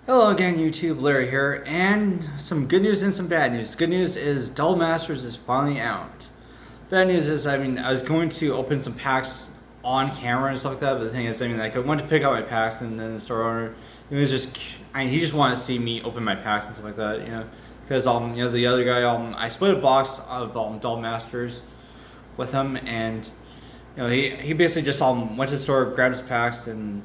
Hello again, YouTube. Larry here, and some good news and some bad news. Good news is Duel Masters is finally out. Bad news is, I was going to open some packs on camera and stuff like that, but the thing is, like, I went to pick up my packs, and then the store owner, he just wanted to see me open my packs and stuff like that, because, the other guy, I split a box of, Duel Masters with him, and, he basically just, went to the store, grabbed his packs, and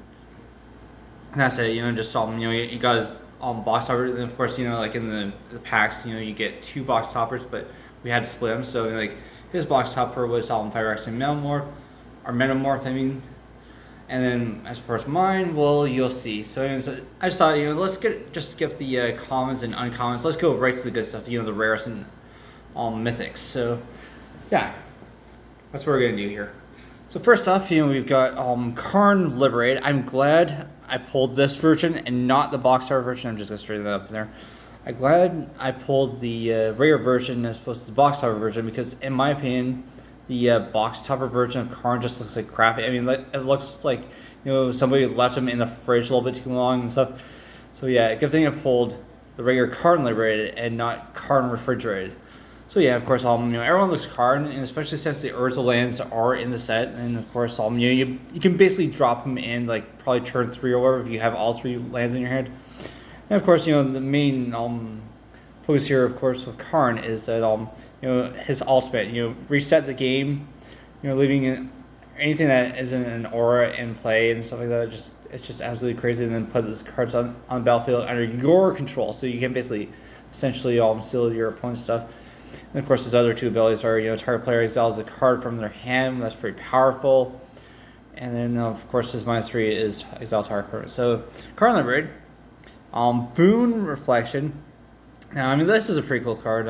that's it. He got his box topper, and of course, like in the packs, you get two box toppers, but we had to split them. So like his box topper was Fire-X and Metamorph, I mean. And then as far as mine, well, you'll see. So I just thought, let's just skip the commons and uncommons. Let's go right to the good stuff. The rares and mythics. So yeah, that's what we're gonna do here. So first off, we've got Karn Liberate. I'm glad I pulled this version and not the box tower version. I'm just gonna straighten that up in there. I'm glad I pulled the rare version as opposed to the box topper version, because in my opinion, the box topper version of Karn just looks like crap. I mean, it looks like somebody left him in the fridge a little bit too long and stuff. So yeah, good thing I pulled the regular Karn Liberated and not Karn Refrigerated. So yeah, of course, everyone looks Karn, and especially since the Urza lands are in the set, and of course, you can basically drop them in like probably turn 3 or whatever if you have all 3 lands in your hand. And of course, the main focus here, of course, with Karn is that his ultimate, reset the game, leaving anything that isn't an aura in play and stuff like that. It's just absolutely crazy, and then put these cards on the battlefield under your control, so you can basically essentially steal your opponent's stuff. And of course, his other 2 abilities are, target player exiles a card from their hand. That's pretty powerful. And then, of course, his -3 is exile target opponent. So, Karn Liberated. Boon Reflection. Now, this is a pretty cool card.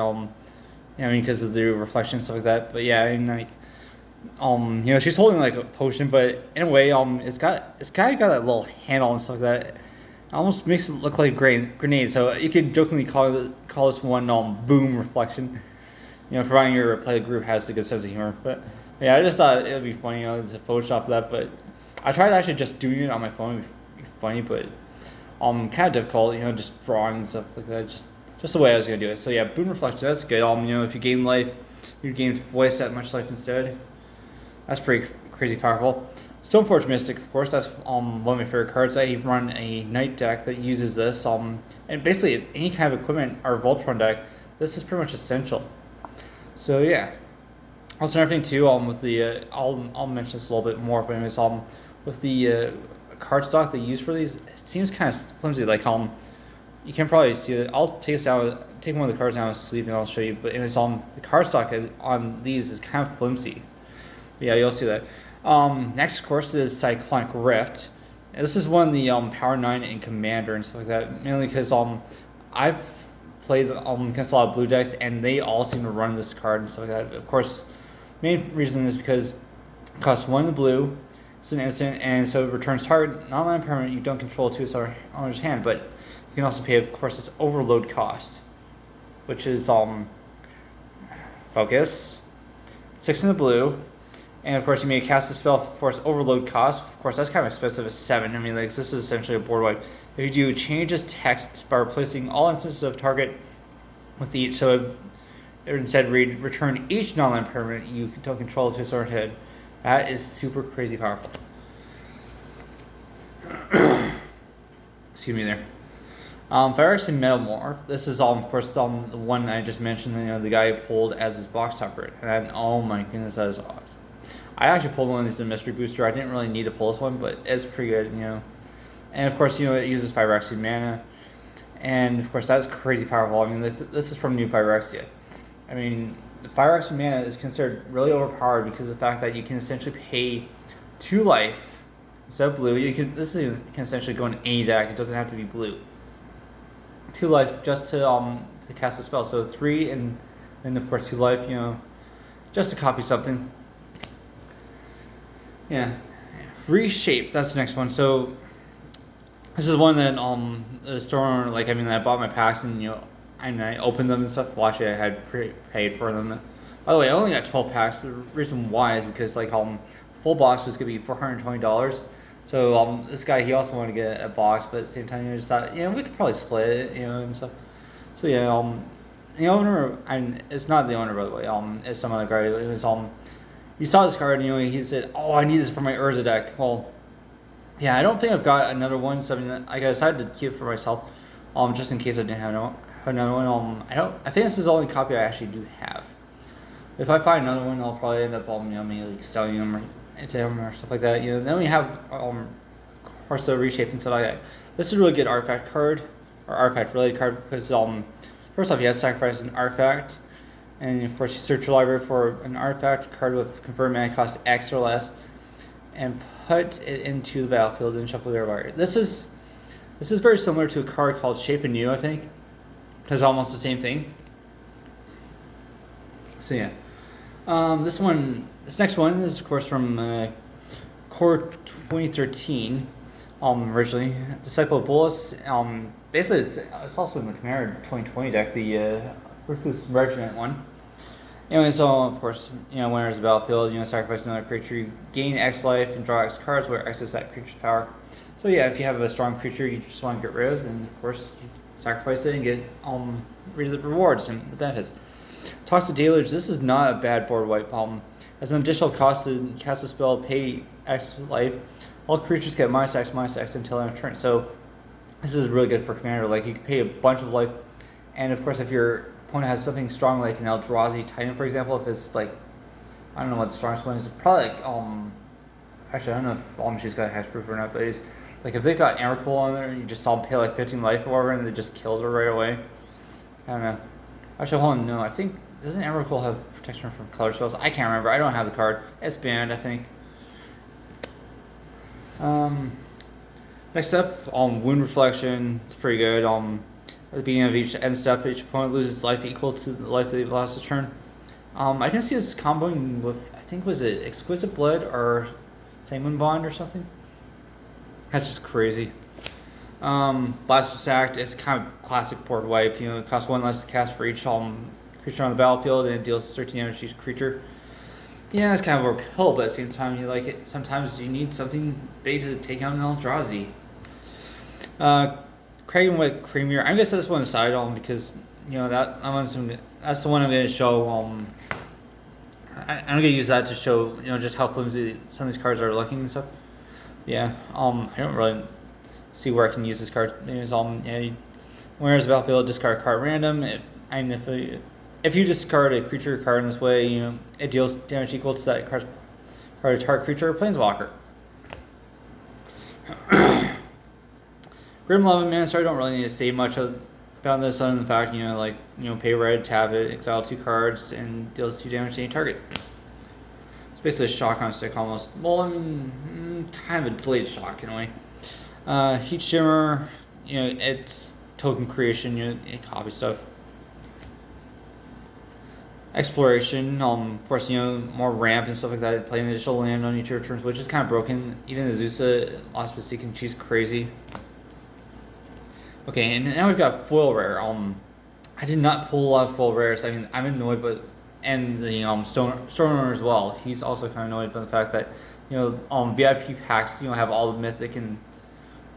Because of the reflection and stuff like that. But yeah, she's holding like a potion, but in a way, it's got that little handle and stuff like that. It almost makes it look like a grenade. So you could jokingly call this one Boom Reflection. Providing your play group has a good sense of humor. But yeah, I just thought it would be funny, to Photoshop that. But I tried actually just doing it on my phone. It'd be funny, but kind of difficult. Just drawing and stuff like that. Just the way I was gonna do it. So yeah, Boom Reflection. That's good. If you gain life, you gain twice that much life instead. That's pretty crazy powerful. Stoneforge Mystic, of course, that's one of my favorite cards. I run a Knight deck that uses this. And basically any kind of equipment or Voltron deck, this is pretty much essential. So yeah. Also another thing too, with the I'll mention this a little bit more, but anyways, with the card stock they use for these, it seems kind of flimsy. Like you can probably see it. I'll take one of the cards down with sleeve and I'll show you. But anyways, the card stock on these is kind of flimsy. But yeah, you'll see that. Next, of course, is Cyclonic Rift. And this is one of the Power 9 and Commander and stuff like that. Mainly because I've played against a lot of blue decks, and they all seem to run this card and stuff like that. Of course, main reason is because it costs 1 blue, it's an instant, and so it returns target non-land permanent you don't control to its owner's hand. But you can also pay, of course, this overload cost, which is focus, 6 in the blue. And of course, you may cast a spell for its overload cost. Of course, that's kind of expensive at 7. This is essentially a board wipe. If you do change this text by replacing all instances of target with each, so it instead read return each non-land permanent you don't control to its own head. That is super crazy powerful. Excuse me there. Fire-X and Metamorph. This is of course the one I just mentioned. The guy pulled as his box topper, and oh my goodness, that is awesome. I actually pulled one of these in Mystery Booster. I didn't really need to pull this one, but it's pretty good, And of course, it uses Fire-X mana, and of course that's crazy powerful. This is from New Fire-X yet. The Fire-X mana is considered really overpowered because of the fact that you can essentially pay 2 life instead of blue. Can essentially go in any deck. It doesn't have to be blue. 2 life just to cast a spell. So 3 and then of course 2 life. Just to copy something. Yeah, Reshape. That's the next one. So this is one that the store owner, I bought my packs and I opened them and stuff. Well, actually, I had paid for them. By the way, I only got 12 packs. The reason why is because full box was gonna be $420. So this guy, he also wanted to get a box, but at the same time, he just thought, we could probably split it, and stuff. So yeah, the owner, and it's not the owner, by the way. It's some other guy. It was he saw this card, and he said, "Oh, I need this for my Urza deck." Well, yeah, I don't think I've got another one, so I decided to keep it for myself, just in case I didn't have another one. I think this is the only copy I actually do have. If I find another one, I'll probably end up maybe like selling them or stuff like that. Then we have of course the reshaping stuff like that. This is a really good artifact card or artifact related card because first off you have to sacrifice an artifact, and of course you search your library for an artifact card with confirmed mana cost X or less, and put it into the battlefield and shuffle your library. This is very similar to a card called Shape Anew, I think. Does almost the same thing. So yeah. This next one is of course from Core 2013. Originally Disciple of Bolas. Basically it's also in the Commander 2020 deck, the Ruthless Regiment one. Anyway, so of course, when there's a battlefield, sacrifice another creature, you gain X life and draw X cards, where X is that creature's power. So yeah, if you have a strong creature you just want to get rid of, then of course you sacrifice it and get rid of the rewards and the benefits. Toxic Deluge, this is not a bad board wipe. As an additional cost to cast a spell, pay X life, all creatures get -X until end of turn. So this is really good for Commander. Like you can pay a bunch of life, and of course if your opponent has something strong like an Eldrazi Titan, for example, if it's like, I don't know what the strongest one is, probably like actually I don't know if she's got hexproof or not, but it's like if they've got Emrakul on there and you just saw them pay like 15 life or whatever and it just kills her right away. I don't know. Actually, hold on, no, I think, doesn't Emrakul have protection from color spells? I can't remember, I don't have the card. It's banned, I think. Next up, Wound Reflection. It's pretty good. At the beginning of each end step, each opponent loses life equal to the life they've lost this turn. I can see this comboing with, I think, was it Exquisite Blood or Sanguine Bond or something? That's just crazy. Blasphemous Act is kind of classic board wipe. It costs 1 less to cast for each creature on the battlefield, and it deals 13 damage to each creature. Yeah, it's kind of overkill, but at the same time, you like it. Sometimes you need something big to take out an Eldrazi. Kraken with Creamier. I'm gonna set this one aside because that's the one I'm gonna show. I'm gonna use that to show just how flimsy some of these cards are looking and stuff. Yeah. I don't really see where I can use this card. It's when there's a battlefield, discard a card random. If you discard a creature card in this way, it deals damage equal to that card target creature or planeswalker. Grim Lava Master, I don't really need to say much about this other than the fact, pay red, tap it, exile 2 cards, and deals 2 damage to any target. It's basically a shock on stick almost. Well, kind of a delayed shock in a way. Heat Shimmer, it's token creation, it copies stuff. Exploration, of course, more ramp and stuff like that. Play an additional land on each of your turns, which is kind of broken. Even Azusa, Lost Beseeching, she's crazy. Okay, and now we've got foil rare. I did not pull a lot of foil rares. I mean, I'm annoyed, and the Stoneowner as well. He's also kind of annoyed by the fact that VIP packs have all the mythic and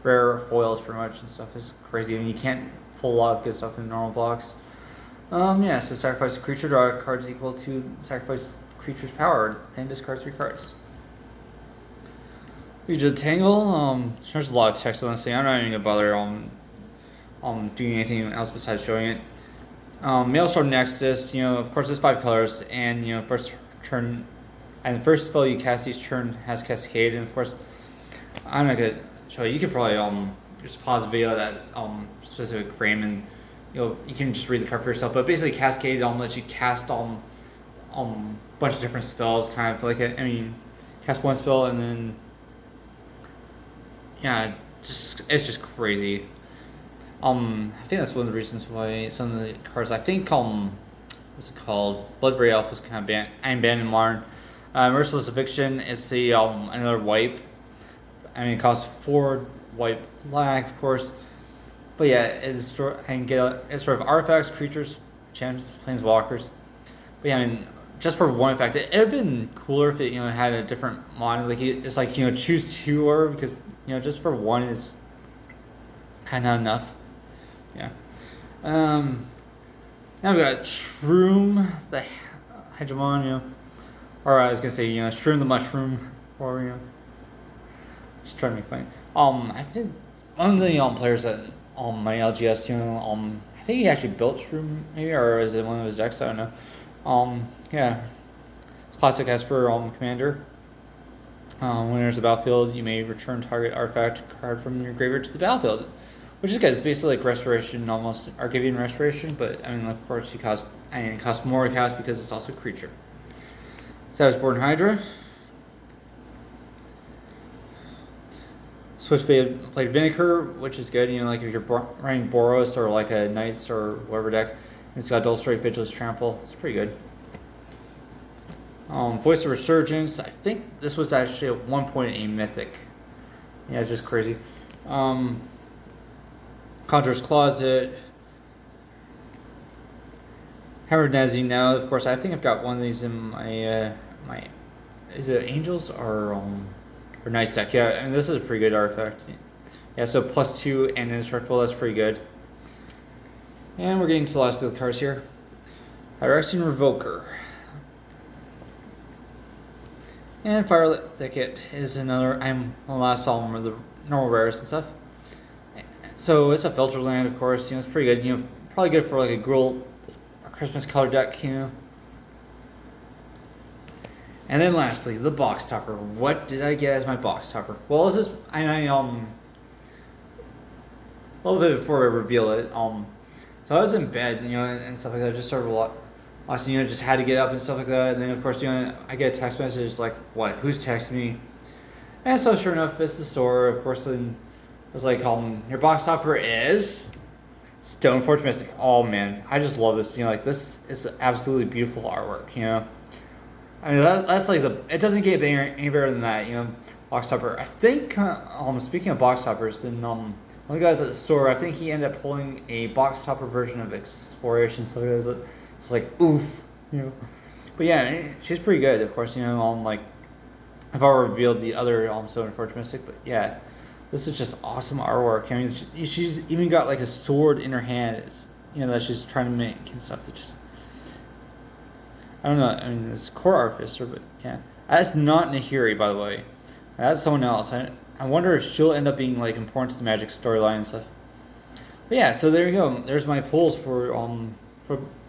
rare foils pretty much and stuff. It's crazy. I mean, you can't pull a lot of good stuff in normal blocks. So sacrifice a creature, draw cards equal to sacrifice creature's power, and discard 3 cards. Hydra Tangle, there's a lot of text on this thing. I'm not even gonna bother doing anything else besides showing it. Maelstrom Nexus, of course there's 5 colors, and first turn, and the first spell you cast each turn has Cascade, and of course I'm not gonna show you. You could probably just pause the video at that specific frame and you can just read the card for yourself. But basically, Cascade lets you cast bunch of different spells, kind of like cast one spell and then it's just crazy. I think that's one of the reasons why some of the cards, I think what's it called, Bloodbraid Elf was kind of banned. I'm banned in Modern. Merciless Eviction is another wipe. It costs 4 white black, of course. But yeah, it's sort of artifacts, creatures, champs, planeswalkers. But yeah, just for one effect. It would have been cooler if it, you know, had a different mod. Like it's like, you know, choose 2 or, because, you know, just for one is kind of enough. Yeah. Now we got Shroom, the Hydra, you know, or I was gonna say, you know, Shroom the mushroom, or, you know, just trying to be funny. I think one of the players that my LGS, you know, I think he actually built Shroom, maybe, or is it one of his decks? I don't know. Yeah, classic Esper commander. When there's a battlefield, you may return target artifact card from your graveyard to the battlefield, which is good. It's basically like restoration, almost Argivian restoration, but I mean, of course, it costs more to cast because it's also a creature. So I was born Hydra. Switch played Vinegar, which is good. You know, like if you're running Boros or like a Knights or whatever deck, it's got Dull Strike, Vigilance, Trample. It's pretty good. Voice of Resurgence. I think this was actually at one point a mythic. Yeah, it's just crazy. Conjurer's Closet. Hammered Nessy now. Of course, I think I've got one of these in my is it Angels or Knights deck? Yeah, and this is a pretty good artifact. Yeah, so +2 and indestructible. That's pretty good. And we're getting to the last of the cards here. Phyrexian Revoker. And Fire Thicket is another. I'm on the last album of the normal rares and stuff. So it's a filter land, of course. You know, it's pretty good. You know, probably good for like a Gruul or Christmas color deck. You know. And then lastly, the box topper. What did I get as my box topper? Well, this is a little bit before I reveal it. So I was in bed, you know, and stuff like that. Just sort of a lot. You know, just had to get up and stuff like that. And then, of course, you know, I get a text message like, "What? Who's texting me?" And so, sure enough, it's the store. Of course, then I was like, "Your box topper is Stoneforge Mystic." Oh man, I just love this. You know, like this is absolutely beautiful artwork. You know, I mean that's like it doesn't get any better than that. You know, box topper. I think speaking of box toppers, then one of the guys at the store, I think he ended up pulling a box topper version of Exploration. So it was it's like oof, you know. But yeah, she's pretty good. Of course, you know, like I've already revealed the other Stoneforge Mystic, but yeah, this is just awesome artwork. I mean, she's even got like a sword in her hand. It's, you know, that she's trying to make and stuff. It's just, I don't know. I mean, it's Core Artificer, but yeah, that's not Nahiri, by the way. That's someone else. I wonder if she'll end up being like important to the Magic storyline and stuff. But yeah, so there you go. There's my pulls for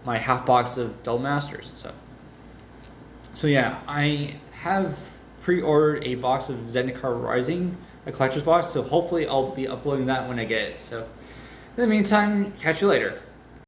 my half box of Dull Masters and stuff. So yeah, I have pre-ordered a box of Zendikar Rising, a collector's box, so hopefully I'll be uploading that when I get it. So in the meantime, catch you later.